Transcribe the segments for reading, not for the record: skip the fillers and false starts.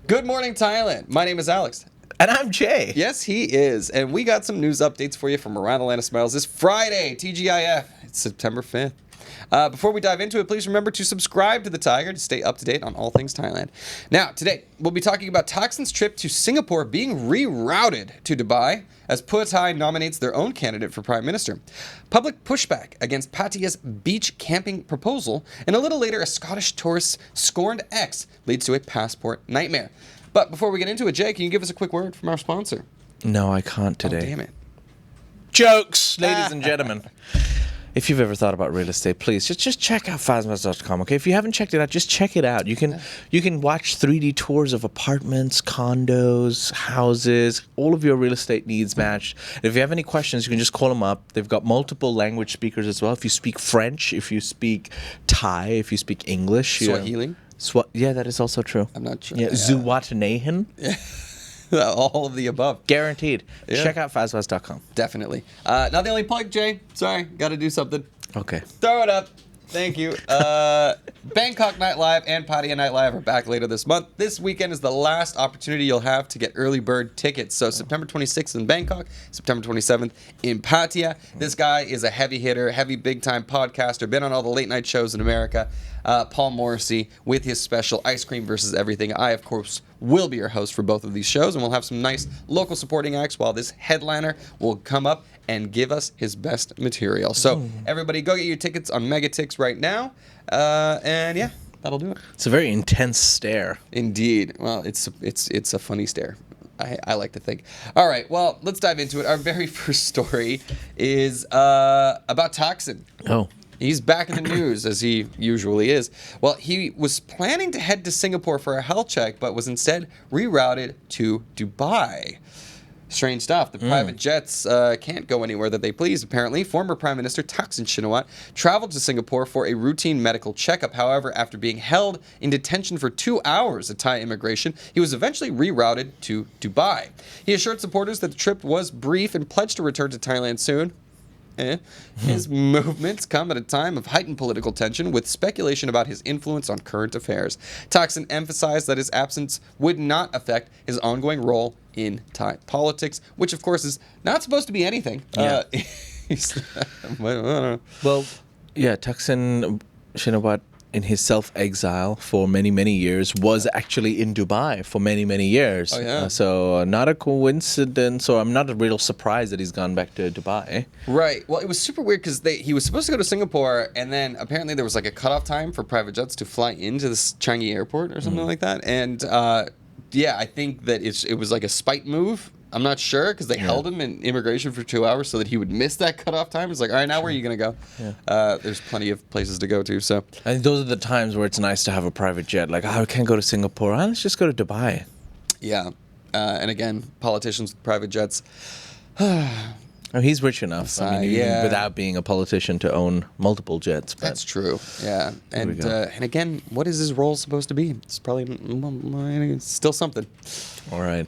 Good morning, Thailand. My name is Alex. And I'm Jay. Yes, he is. And we got some news updates for you from around Atlanta Smiles this Friday, TGIF. It's September 5th. Before we dive into it, please remember to subscribe to the Thaiger to stay up to date on all things Thailand. Now, today, we'll be talking about Thaksin's trip to Singapore being rerouted to Dubai as Pheu Thai nominates their own candidate for Prime Minister. Public pushback against Pattaya's beach camping proposal, and a little later, a Scottish tourist's scorned ex leads to a passport nightmare. But before we get into it, Jay, can you give us a quick word from our sponsor? No, I can't today. Oh, damn it. Jokes, ladies and gentlemen. If you've ever thought about real estate, please just check out phasmas.com, okay? If you haven't checked it out, just check it out. You can watch 3D tours of apartments, condos, houses, all of your real estate needs matched. And if you have any questions, you can just call them up. They've got multiple language speakers as well. If you speak French, if you speak Thai, if you speak English. Swahili? Yeah, that is also true. I'm not sure. Yeah, Zuwatanahan. Yeah. All of the above. Guaranteed. Yeah. Check out phasmas.com. Definitely. Not the only plug, Jay. Sorry, got to do something. Okay. Throw it up. Thank you. Bangkok Night Live and Pattaya Night Live are back later this month. This weekend is the last opportunity you'll have to get early bird tickets. So September 26th in Bangkok, September 27th in Pattaya. This guy is a heavy hitter, heavy big-time podcaster, been on all the late-night shows in America. Paul Morrissey with his special Ice Cream versus Everything. I, of course, will be your host for both of these shows, and we'll have some nice local supporting acts while this headliner will come up and give us his best material. So everybody go get your tickets on Megatix right now. And yeah, that'll do it. It's a very intense stare. Indeed. Well, it's a funny stare. I like to think. All right, well, let's dive into it. Our very first story is about Thaksin. Oh. He's back in the news, as he usually is. Well, he was planning to head to Singapore for a health check, but was instead rerouted to Dubai. Strange stuff. The private jets can't go anywhere that they please, apparently. Former Prime Minister Thaksin Shinawatra traveled to Singapore for a routine medical checkup. However, after being held in detention for 2 hours at Thai immigration, he was eventually rerouted to Dubai. He assured supporters that the trip was brief and pledged to return to Thailand soon. His movements come at a time of heightened political tension, with speculation about his influence on current affairs. Thaksin emphasized that his absence would not affect his ongoing role in Thai politics, which, of course, is not supposed to be anything. Yeah. Well, yeah, Thaksin Shinawatra, in his self-exile for many, many years, was actually in Dubai for many, many years. Oh, yeah. So not a coincidence, or I'm not a real surprise that he's gone back to Dubai. Right. Well, it was super weird because he was supposed to go to Singapore, and then apparently there was like a cutoff time for private jets to fly into this Changi airport or something like that. And yeah, I think that it was like a spite move. I'm not sure because they held him in immigration for 2 hours so that he would miss that cutoff time. It's like, all right, now where are you going to go? Yeah. There's plenty of places to go to. So, and those are the times where it's nice to have a private jet. Like, I can't go to Singapore. Let's just go to Dubai. Yeah. And again, politicians with private jets. He's rich enough, without being a politician, to own multiple jets. That's true. Yeah. And again, what is his role supposed to be? It's probably still something. All right.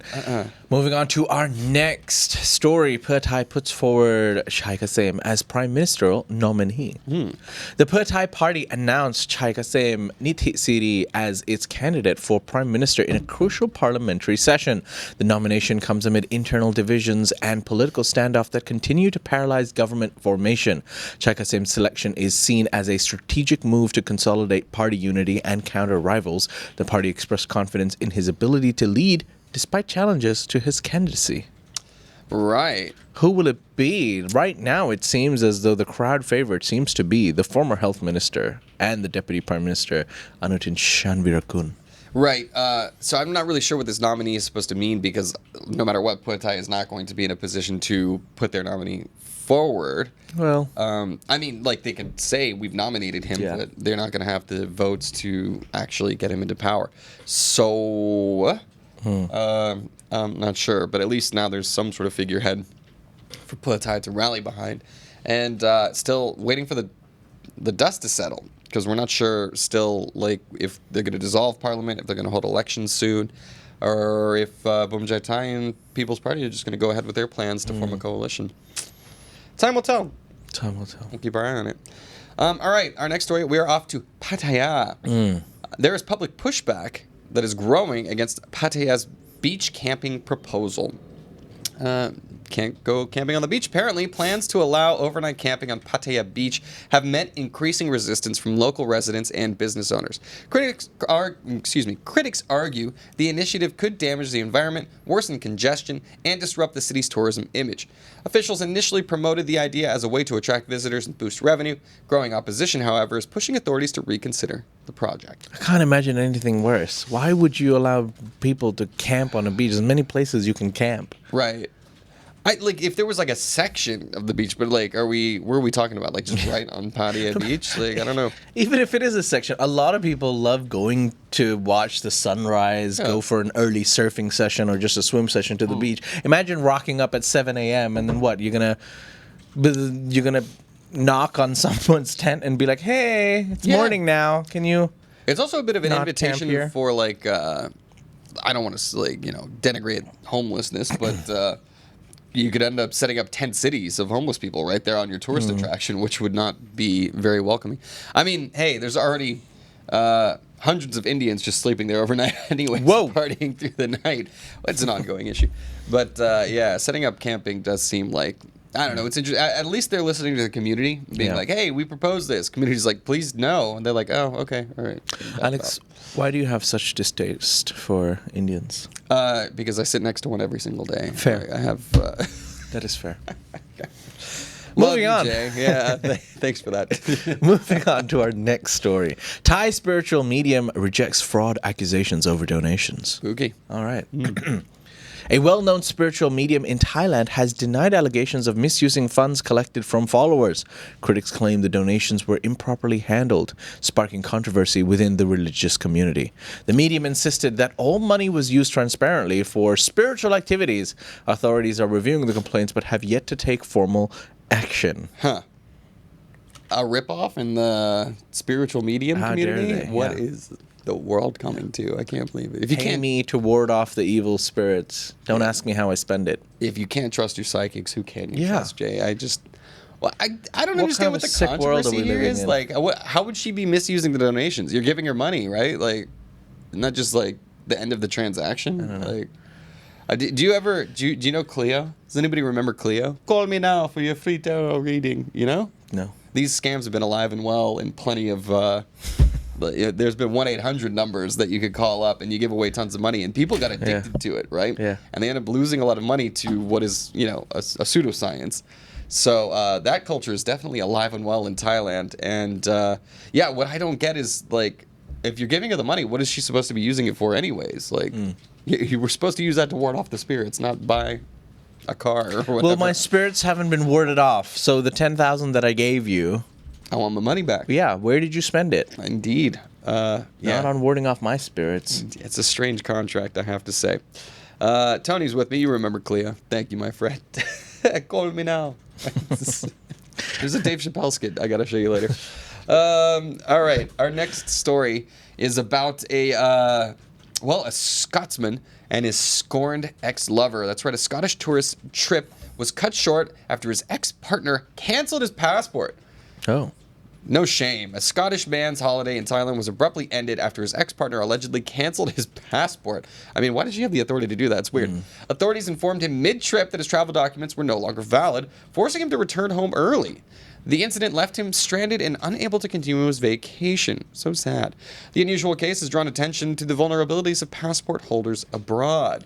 Moving on to our next story. Pheu Thai puts forward Chaikasem as Prime Ministerial nominee. The Pheu Thai party announced Chaikasem Nithisiri as its candidate for Prime Minister in a crucial parliamentary session. The nomination comes amid internal divisions and political standoff that continue to paralyze government formation. Chaikasem's selection is seen as a strategic move to consolidate party unity and counter rivals. The party expressed confidence in his ability to lead despite challenges to his candidacy. Right. Who will it be? Right now, it seems as though the crowd favorite seems to be the former health minister and the deputy prime minister, Anutin Shanvirakun. Right. So I'm not really sure what this nominee is supposed to mean, because no matter what, Pheu Thai is not going to be in a position to put their nominee forward. Well, I mean, like, they can say we've nominated him, but they're not going to have the votes to actually get him into power. So, I'm not sure, but at least now there's some sort of figurehead for Pheu Thai to rally behind, and still waiting for the dust to settle, because we're not sure still, like, if they're going to dissolve parliament, if they're going to hold elections soon, or if Bumjai Thai and People's Party are just going to go ahead with their plans to form a coalition. Time will tell. Time will tell. We'll keep our eye on it. All right, our next story, we are off to Pattaya. There is public pushback that is growing against Pattaya's beach camping proposal. Can't go camping on the beach. Apparently, plans to allow overnight camping on Pattaya Beach have met increasing resistance from local residents and business owners. Critics argue the initiative could damage the environment, worsen congestion, and disrupt the city's tourism image. Officials initially promoted the idea as a way to attract visitors and boost revenue. Growing opposition, however, is pushing authorities to reconsider the project. I can't imagine anything worse. Why would you allow people to camp on a beach? There's many places you can camp. Right. Like if there was like a section of the beach, but like, where are we talking about? Like just right on Pattaya Beach? Like, I don't know. Even if it is a section, a lot of people love going to watch the sunrise, go for an early surfing session or just a swim session to the beach. Imagine rocking up at 7 a.m. and then what? You're gonna knock on someone's tent and be like, "Hey, it's morning now. Can you?" It's also a bit of an invitation for like, I don't want to like denigrate homelessness, but. You could end up setting up tent cities of homeless people right there on your tourist attraction, which would not be very welcoming. I mean, hey, there's already hundreds of Indians just sleeping there overnight anyway, partying through the night. It's an ongoing issue. But yeah, setting up camping does seem like, I don't know, it's interesting. At least they're listening to the community, being like, hey, we proposed this. Community's like, please no. And they're like, oh, okay, all right. Alex, why do you have such distaste for Indians? Because I sit next to one every single day. Fair. I have... That is fair. Okay. Moving on. Jay. Yeah, thanks for that. Moving on to our next story. Thai spiritual medium rejects fraud accusations over donations. Spooky. All right. A well-known spiritual medium in Thailand has denied allegations of misusing funds collected from followers. Critics claim the donations were improperly handled, sparking controversy within the religious community. The medium insisted that all money was used transparently for spiritual activities. Authorities are reviewing the complaints but have yet to take formal action. Huh. A ripoff in the spiritual medium community? What is the world coming to? I can't believe it. If you Pay me to ward off the evil spirits. Don't ask me how I spend it. If you can't trust your psychics, who can you trust, Jay? I don't understand what the sick world are controversy we here living is. in? Like, how would she be misusing the donations? You're giving her money, right? Like, not just like the end of the transaction. I don't know. Like, do you know Cleo? Does anybody remember Cleo? Call me now for your free tarot reading. You know? No. These scams have been alive and well in plenty of. There's been 1-800 numbers that you could call up and you give away tons of money, and people got addicted to it, right? Yeah. And they end up losing a lot of money to what is, a pseudoscience. So that culture is definitely alive and well in Thailand. And what I don't get is, like, if you're giving her the money, what is she supposed to be using it for anyways? Like, you were supposed to use that to ward off the spirits, not buy a car or whatever. Well, my spirits haven't been warded off, so the 10,000 that I gave you, I want my money back. yeah, where did you spend it? Indeed. Not on warding off my spirits. It's a strange contract, I have to say. Tony's with me. You remember Cleo. Thank you, my friend. Call me now. There's a Dave Chappelle skit I got to show you later. All right. Our next story is about a Scotsman and his scorned ex-lover. That's right. A Scottish tourist trip was cut short after his ex-partner canceled his passport. Oh. No shame. A Scottish man's holiday in Thailand was abruptly ended after his ex-partner allegedly canceled his passport. I mean, why did she have the authority to do that? It's weird. Authorities informed him mid-trip that his travel documents were no longer valid, forcing him to return home early. The incident left him stranded and unable to continue his vacation. So sad. The unusual case has drawn attention to the vulnerabilities of passport holders abroad.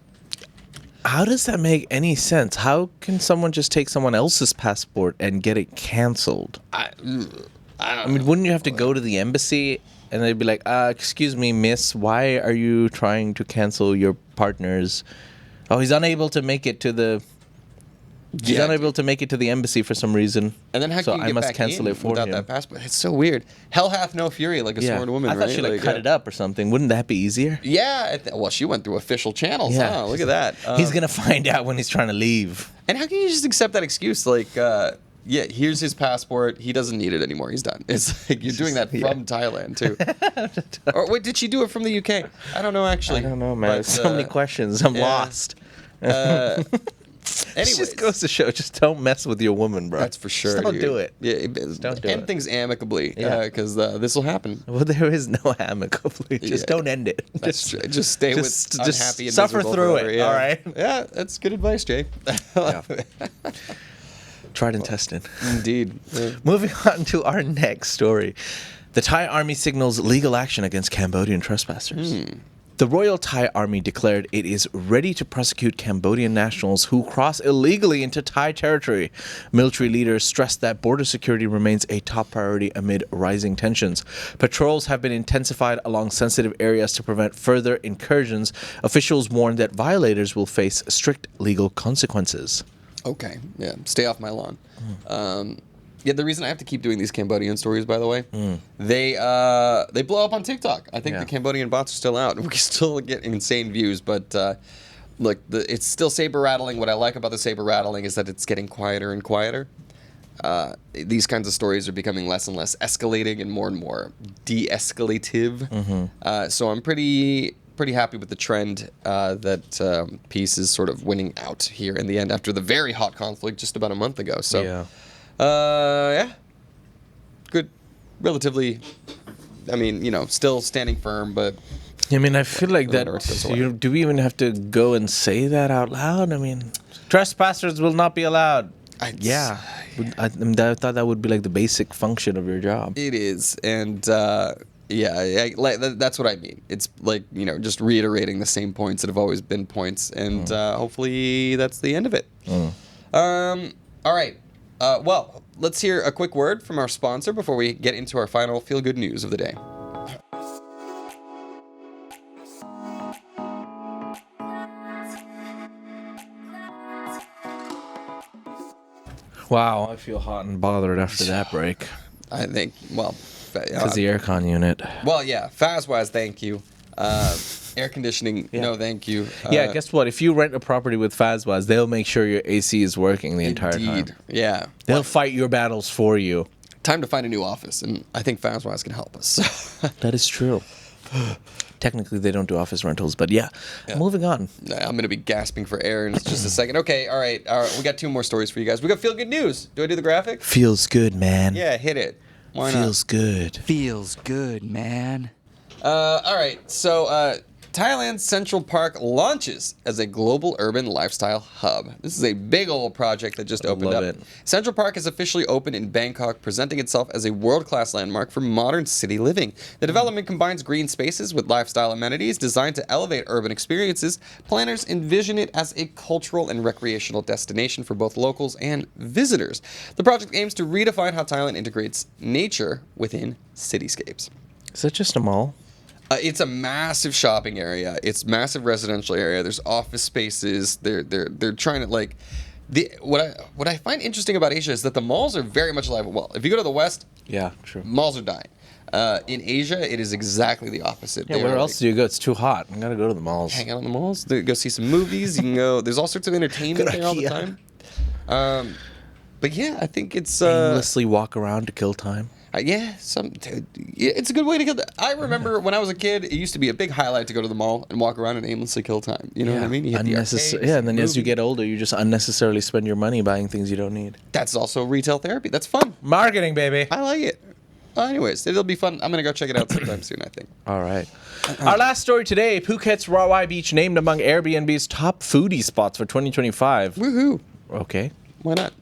How does that make any sense? How can someone just take someone else's passport and get it canceled? I mean, wouldn't you have to go to the embassy and they'd be like, excuse me, miss, why are you trying to cancel your partner's... Oh, he's unable to make it to the... He's unable to make it to the embassy for some reason. And then how can you get back cancel in it for without him. that passport? It's so weird. Hell hath no fury, like a sworn woman, I thought she cut it up or something. Wouldn't that be easier? Yeah. Well, she went through official channels. Yeah. Huh? Look at that. He's going to find out when he's trying to leave. And how can you just accept that excuse? Like, here's his passport. He doesn't need it anymore. He's done. It's like you're doing that from Thailand, too. Or wait, did she do it from the UK? I don't know, actually. I don't know, man. So many questions. I'm lost. Anyways. just goes to show, just don't mess with your woman, bro. That's for sure. Just don't dude. do it. Yeah, don't do end it. things amicably, Yeah. because this will happen. Well, there is no amicably. Just don't end it. Just stay with unhappy and suffer miserable through forever. it. Yeah. All right. Yeah, that's good advice, Jay. Yeah. Tried and tested. Indeed. Yeah. Moving on to our next story. The Thai army signals legal action against Cambodian trespassers. The Royal Thai Army declared it is ready to prosecute Cambodian nationals who cross illegally into Thai territory. Military leaders stressed that border security remains a top priority amid rising tensions. Patrols have been intensified along sensitive areas to prevent further incursions. Officials warned that violators will face strict legal consequences. Okay. Yeah. Stay off my lawn. Yeah, the reason I have to keep doing these Cambodian stories, by the way, they blow up on TikTok. I think the Cambodian bots are still out. We still get insane views, but look, it's still saber rattling. What I like about the saber rattling is that it's getting quieter and quieter. These kinds of stories are becoming less and less escalating and more de-escalative. So I'm pretty happy with the trend that peace is sort of winning out here in the end after the very hot conflict just about a month ago. So. Yeah. Yeah. Good. Relatively. I mean, still standing firm, but. I mean, I feel like that. Do we even have to go and say that out loud? I mean, trespassers will not be allowed. I thought that would be like the basic function of your job. It is, and that's what I mean. It's like just reiterating the same points that have always been points, and hopefully that's the end of it. All right. Well, let's hear a quick word from our sponsor before we get into our final feel-good news of the day. Wow, I feel hot and bothered after that break. I think, Because the aircon unit. Well, yeah, Faz-wise, thank you. Air conditioning, no thank you. Guess what? If you rent a property with Fazwaz, they'll make sure your AC is working the entire time. Indeed, yeah. They'll fight your battles for you. Time to find a new office, and I think Faz-wise can help us. That is true. Technically, they don't do office rentals, but yeah. Moving on. I'm going to be gasping for air in just a second. Okay, all right. We got 2 more stories for you guys. We got feel-good news. Do I do the graphic? Feels good, man. Yeah, hit it. Why not? Feels good. Feels good, man. All right, so Thailand's Central Park launches as a global urban lifestyle hub. This is a big old project that just opened up. Love it. Central Park is officially open in Bangkok, presenting itself as a world-class landmark for modern city living. The development combines green spaces with lifestyle amenities designed to elevate urban experiences. Planners envision it as a cultural and recreational destination for both locals and visitors. The project aims to redefine how Thailand integrates nature within cityscapes. Is that just a mall? It's a massive shopping area. It's massive residential area. There's office spaces. They're trying to what I find interesting about Asia is that the malls are very much alive. Well, if you go to the West, Yeah, true. malls are dying. In Asia, it is exactly the opposite. Yeah, where else do you go? It's too hot. You gotta go to the malls. Hang out in the malls. Go see some movies. You can go. There's all sorts of entertainment there all the time. But yeah, I think it's Aimlessly walk around to kill time. it's a good way to kill. I remember when I was a kid, it used to be a big highlight to go to the mall and walk around and aimlessly kill time. You know what I mean? You hit the arcades, and then as you get older, you just unnecessarily spend your money buying things you don't need. That's also retail therapy. That's fun. Marketing, baby. I like it. Anyways, it'll be fun. I'm gonna go check it out sometime soon, I think. All right. Our last story today: Phuket's Rawai Beach named among Airbnb's top foodie spots for 2025. Woohoo! Okay. Why not?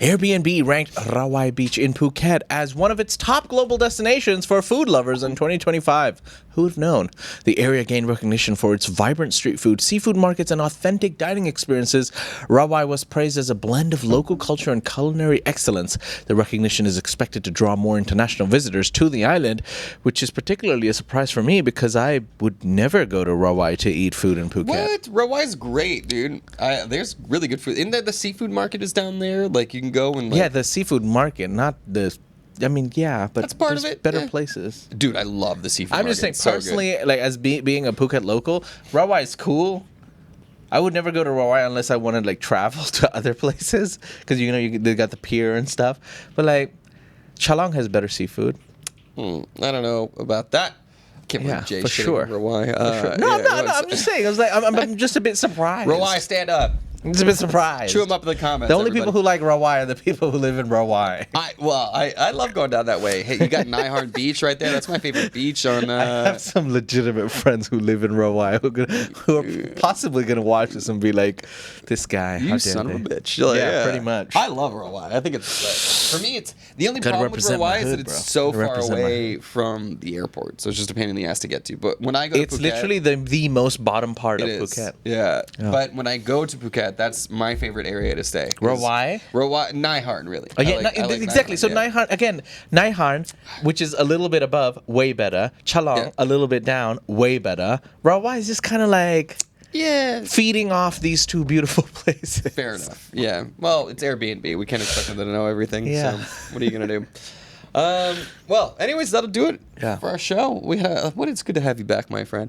Airbnb ranked Rawai Beach in Phuket as one of its top global destinations for food lovers in 2025. Who would have known? The area gained recognition for its vibrant street food, seafood markets, and authentic dining experiences. Rawai was praised as a blend of local culture and culinary excellence. The recognition is expected to draw more international visitors to the island, which is particularly a surprise for me because I would never go to Rawai to eat food in Phuket. What? Rawai's great, dude. There's really good food. Isn't that the seafood market is down there? Like you can go and the seafood market, not the. I mean, yeah, but that's part of there's it. better places. Dude, I love the seafood I'm market. just saying, It's so personally, good. like as being a Phuket local, Rawai is cool. I would never go to Rawai unless I wanted like travel to other places because they got the pier and stuff. But like, Chalong has better seafood. I don't know about that. Can't believe Jay for shitting sure. on Rawai. No, I'm just saying. I was like, I'm just a bit surprised. Rawai, stand up. It's a bit surprised. Chew them up in the comments. The only everybody. people who like Rawai are the people who live in Rawai. I love going down that way. Hey, you got Nihard Beach right there. That's my favorite beach on. I have some legitimate friends who live in Rawai who are possibly going to watch this and be like, "This guy, You how dare son of a they?" bitch. Like, Yeah, pretty much. I love Rawai. I think it's for me. It's the only Gotta problem with represent my Rawai is hood, that it's bro. so Gotta far represent my away from the airport, so it's just a pain in the ass to get to. But when I go, It's to Phuket, literally the most bottom part of it is. Phuket. Yeah. But when I go to Phuket, that's my favorite area to stay. Rawai? Rawai, Nihard, really. Oh, yeah, I like exactly. Nihard, So yeah. Naiharn, which is a little bit above, way better. Chalong, Yeah. a little bit down, way better. Rawai is just kind of like Yeah. feeding off these two beautiful places. Fair enough. Yeah. Well, it's Airbnb. We can't expect them to know everything. Yeah. So what are you gonna do? Well, anyways, that'll do it for our show. It's good to have you back, my friend.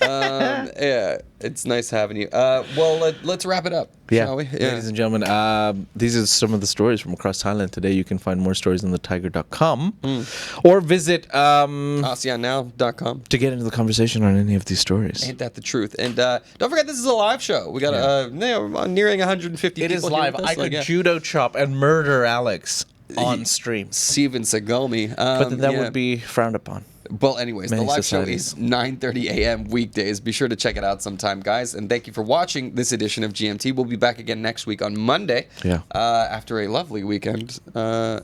Yeah, it's nice having you. Well, let's wrap it up, shall we? Yeah. Ladies and gentlemen, these are some of the stories from across Thailand today. You can find more stories on thetiger.com or visit ASEANnow.com to get into the conversation on any of these stories. Ain't that the truth? And don't forget, this is a live show. We got we're nearing 150 It people is here live. with us. I could judo chop and murder Alex on stream. Steven Seagalmi. But then that would be frowned upon. Well, anyways, Many the live societies. show is 9:30 a.m. weekdays. Be sure to check it out sometime, guys. And thank you for watching this edition of GMT. We'll be back again next week on Monday. Yeah. After a lovely weekend. Social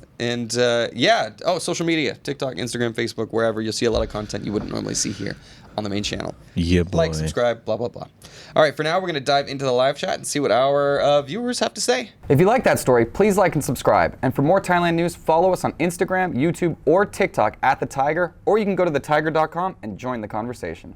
media: TikTok, Instagram, Facebook, wherever. You'll see a lot of content you wouldn't normally see here on the main channel. Yeah, boy. Like, subscribe, blah, blah, blah. All right, for now, we're going to dive into the live chat and see what our viewers have to say. If you like that story, please like and subscribe. And for more Thailand news, follow us on Instagram, YouTube, or TikTok at The Thaiger, or you can go to thetiger.com and join the conversation.